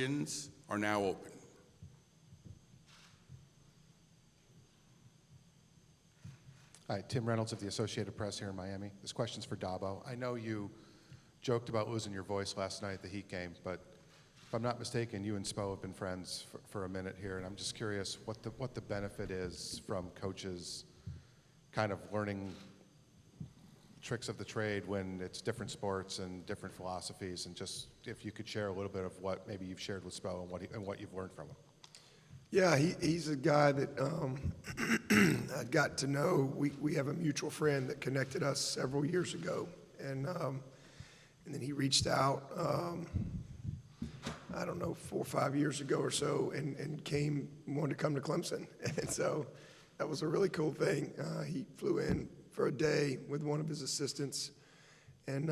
Questions are now open. Hi, Tim Reynolds of the Associated Press here in Miami. This question's for Dabo. I know you joked about losing your voice last night at the Heat game, but if I'm not mistaken, you and Spo have been friends for a minute here, and I'm just curious what the benefit is from coaches kind of learning tricks of the trade when it's different sports and different philosophies, and just if you could share a little bit of what maybe you've shared with Spo and what you've learned from him. Yeah, he's a guy that I got to know. We have a mutual friend that connected us several years ago, and then he reached out, I don't know, 4 or 5 years ago or so, and wanted to come to Clemson, and so that was a really cool thing. He flew in for a day with one of his assistants, and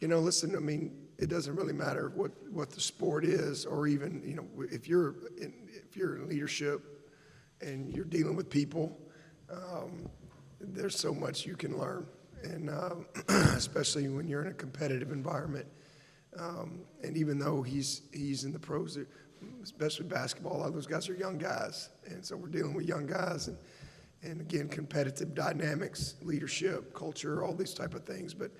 listen, I mean, it doesn't really matter what the sport is, or even if you're in leadership and you're dealing with people, there's so much you can learn, and especially when you're in a competitive environment. And even though he's in the pros, especially basketball, a lot of those guys are young guys, and so we're dealing with young guys, and again, competitive dynamics, leadership, culture, all these type of things. But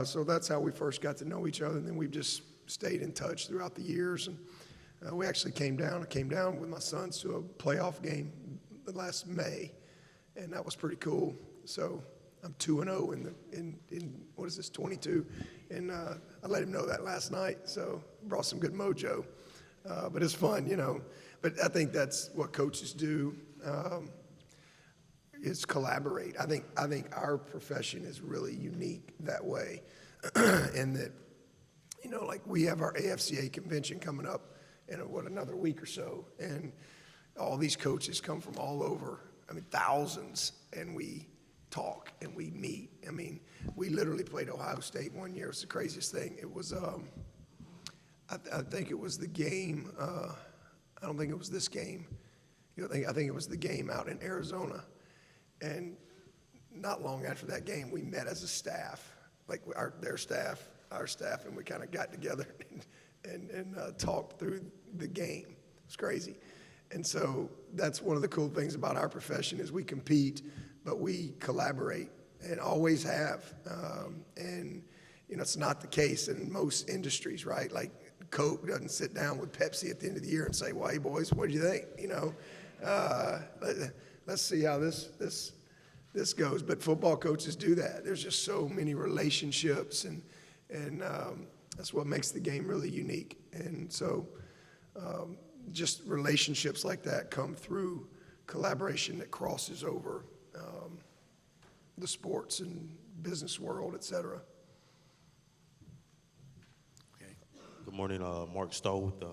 so that's how we first got to know each other, and then we've just stayed in touch throughout the years. And we actually came down with my sons to a playoff game last May, and that was pretty cool. So I'm 2-0 in what is this, 22, and I let him know that last night. So brought some good mojo, but it's fun, But I think that's what coaches do. Is collaborate. I think our profession is really unique that way, in that, like we have our AFCA convention coming up in another week or so, and all these coaches come from all over. I mean, thousands, and we talk and we meet. I mean, we literally played Ohio State one year. It was the craziest thing. It was, I think it was the game. I don't think it was this game. I think it was the game out in Arizona. And not long after that game, we met as a staff, like their staff, our staff, and we kind of got together and talked through the game. It was crazy. And so that's one of the cool things about our profession is we compete, but we collaborate and always have. And, it's not the case in most industries, right? Like Coke doesn't sit down with Pepsi at the end of the year and say, well, hey, boys, what do you think? Let's see how this goes. But football coaches do that. There's just so many relationships, and that's what makes the game really unique. And so just relationships like that come through collaboration that crosses over the sports and business world, et cetera. Okay. Good morning, Mark Stowe with the